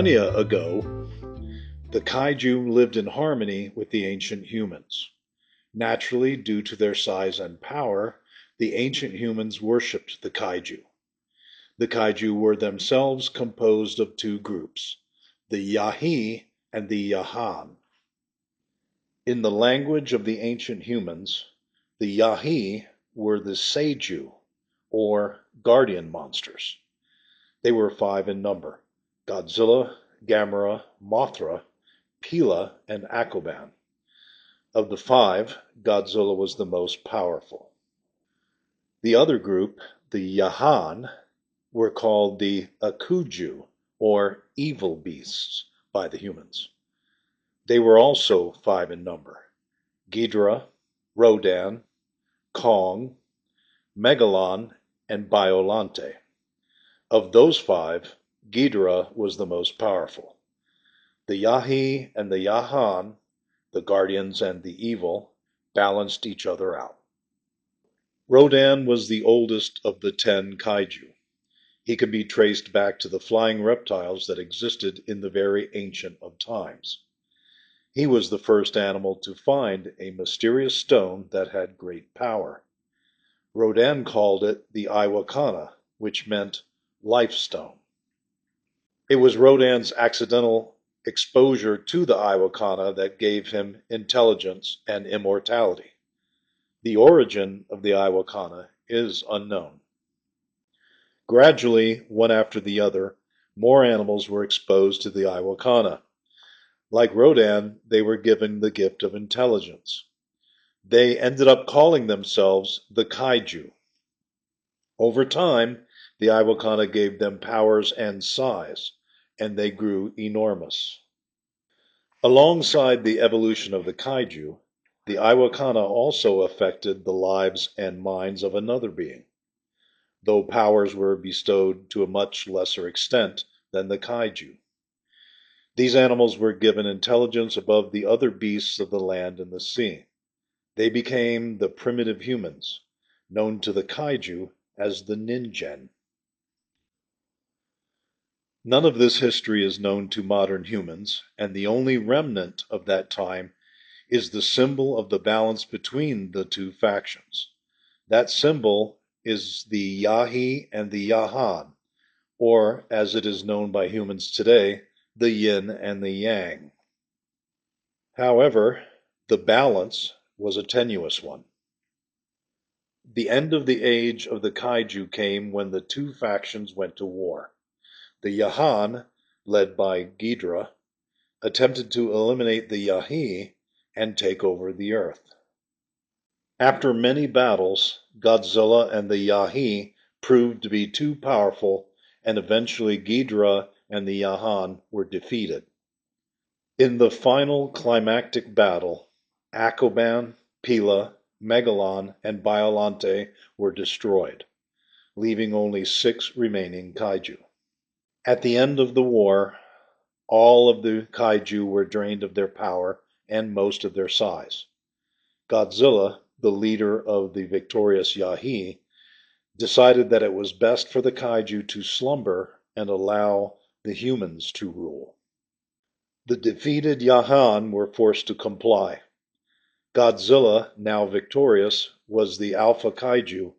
Millennia ago, the Kaiju lived in harmony with the ancient humans. Naturally, due to their size and power, the ancient humans worshipped the Kaiju. The Kaiju were themselves composed of two groups, the Yahi and the Yahan. In the language of the ancient humans, the Yahi were the Seiju, or guardian monsters. They were five in number: Godzilla, Gamera, Mothra, Pila, and Akoban. Of the five, Godzilla was the most powerful. The other group, the Yahan, were called the Akuju, or evil beasts, by the humans. They were also five in number: Ghidra, Rodan, Kong, Megalon, and Biolante. Of those five, Ghidra was the most powerful. The Yahi and the Yahan, the guardians and the evil, balanced each other out. Rodan was the oldest of the 10 kaiju. He can be traced back to the flying reptiles that existed in the very ancient of times. He was the first animal to find a mysterious stone that had great power. Rodan called it the Iwakana, which meant life stone. It was Rodan's accidental exposure to the Iwakana that gave him intelligence and immortality. The origin of the Iwakana is unknown. Gradually, one after the other, more animals were exposed to the Iwakana. Like Rodan, they were given the gift of intelligence. They ended up calling themselves the Kaiju. Over time, the Iwakana gave them powers and size, and they grew enormous. Alongside the evolution of the Kaiju, the Iwakana also affected the lives and minds of another being, though powers were bestowed to a much lesser extent than the Kaiju. These animals were given intelligence above the other beasts of the land and the sea. They became the primitive humans, known to the Kaiju as the Ningen. None of this history is known to modern humans, and the only remnant of that time is the symbol of the balance between the two factions. That symbol is the Yahi and the Yahan, or, as it is known by humans today, the yin and the yang. However, the balance was a tenuous one. The end of the age of the Kaiju came when the two factions went to war. The Yahan, led by Ghidra, attempted to eliminate the Yahi and take over the earth. After many battles, Godzilla and the Yahi proved to be too powerful, and eventually Ghidra and the Yahan were defeated. In the final climactic battle, Akoban, Pila, Megalon, and Biolante were destroyed, leaving only 6 remaining kaiju. At the end of the war, all of the kaiju were drained of their power and most of their size. Godzilla, the leader of the victorious Yahi, decided that it was best for the kaiju to slumber and allow the humans to rule. The defeated Yahan were forced to comply. Godzilla, now victorious, was the alpha kaiju,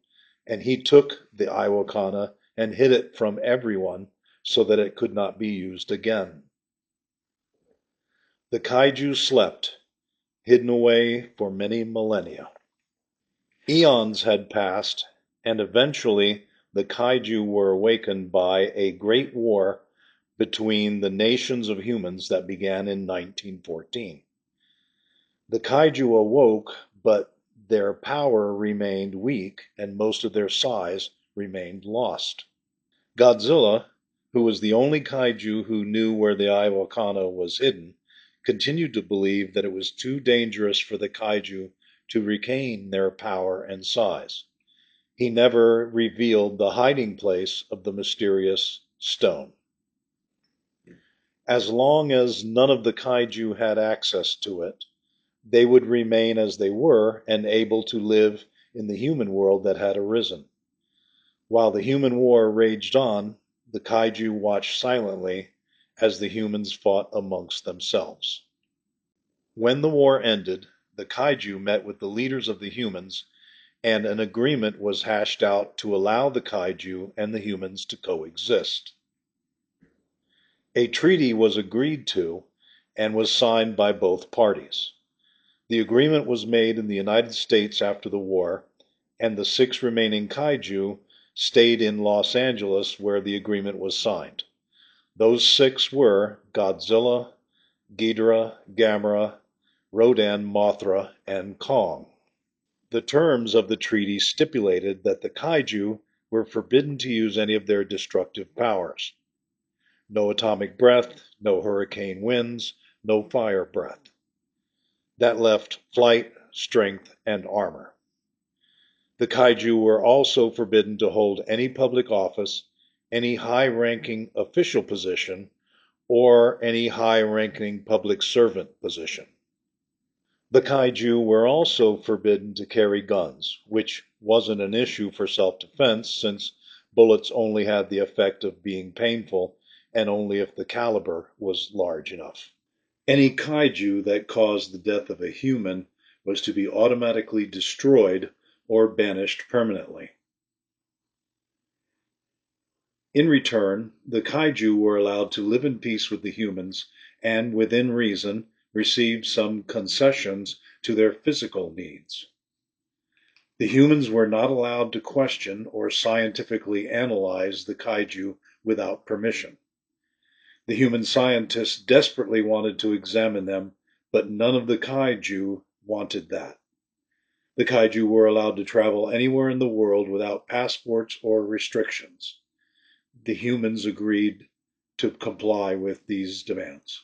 and he took the Iwakana and hid it from everyone so that it could not be used again. The kaiju slept, hidden away for many millennia. Eons had passed, and eventually the kaiju were awakened by a great war between the nations of humans that began in 1914. The kaiju awoke, but their power remained weak and most of their size remained lost. Godzilla, who was the only kaiju who knew where the Iwakana was hidden, continued to believe that it was too dangerous for the kaiju to regain their power and size. He never revealed the hiding place of the mysterious stone. As long as none of the kaiju had access to it, they would remain as they were and able to live in the human world that had arisen. While the human war raged on, the kaiju watched silently as the humans fought amongst themselves. When the war ended, the Kaiju met with the leaders of the humans, and an agreement was hashed out to allow the Kaiju and the humans to coexist. A treaty was agreed to and was signed by both parties. The agreement was made in the United States after the war, and the 6 remaining Kaiju stayed in Los Angeles where the agreement was signed. Those 6 were Godzilla, Ghidorah, Gamera, Rodan, Mothra, and Kong. The terms of the treaty stipulated that the Kaiju were forbidden to use any of their destructive powers. No atomic breath, no hurricane winds, no fire breath. That left flight, strength, and armor. The Kaiju were also forbidden to hold any public office, any high-ranking official position, or any high-ranking public servant position. The Kaiju were also forbidden to carry guns, which wasn't an issue for self-defense since bullets only had the effect of being painful and only if the caliber was large enough. Any Kaiju that caused the death of a human was to be automatically destroyed or banished permanently. In return, the Kaiju were allowed to live in peace with the humans and, within reason, received some concessions to their physical needs. The humans were not allowed to question or scientifically analyze the Kaiju without permission. The human scientists desperately wanted to examine them, but none of the Kaiju wanted that. The Kaiju were allowed to travel anywhere in the world without passports or restrictions. The humans agreed to comply with these demands.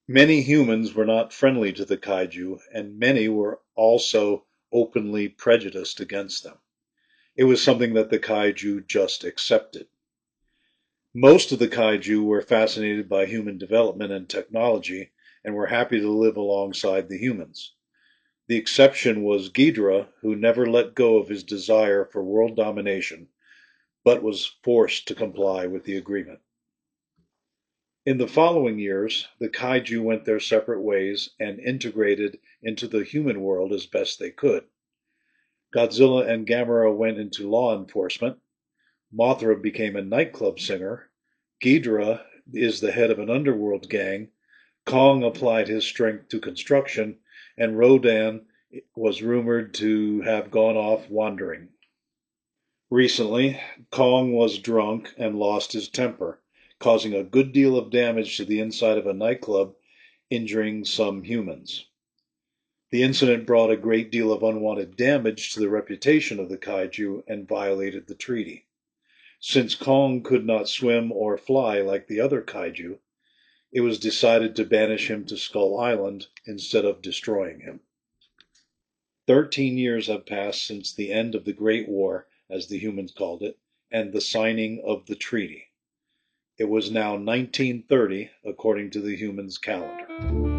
Many humans were not friendly to the Kaiju, and many were also openly prejudiced against them. It was something that the Kaiju just accepted. Most of the Kaiju were fascinated by human development and technology and were happy to live alongside the humans. The exception was Ghidorah, who never let go of his desire for world domination, but was forced to comply with the agreement. In the following years, the Kaiju went their separate ways and integrated into the human world as best they could. Godzilla and Gamera went into law enforcement. Mothra became a nightclub singer. Ghidorah is the head of an underworld gang. Kong applied his strength to construction, and Rodan was rumored to have gone off wandering. Recently, Kong was drunk and lost his temper, causing a good deal of damage to the inside of a nightclub, injuring some humans. The incident brought a great deal of unwanted damage to the reputation of the Kaiju and violated the treaty. Since Kong could not swim or fly like the other Kaiju, it was decided to banish him to Skull Island instead of destroying him. 13 years have passed since the end of the Great War, as the humans called it, and the signing of the treaty. It was now 1930, according to the humans' calendar.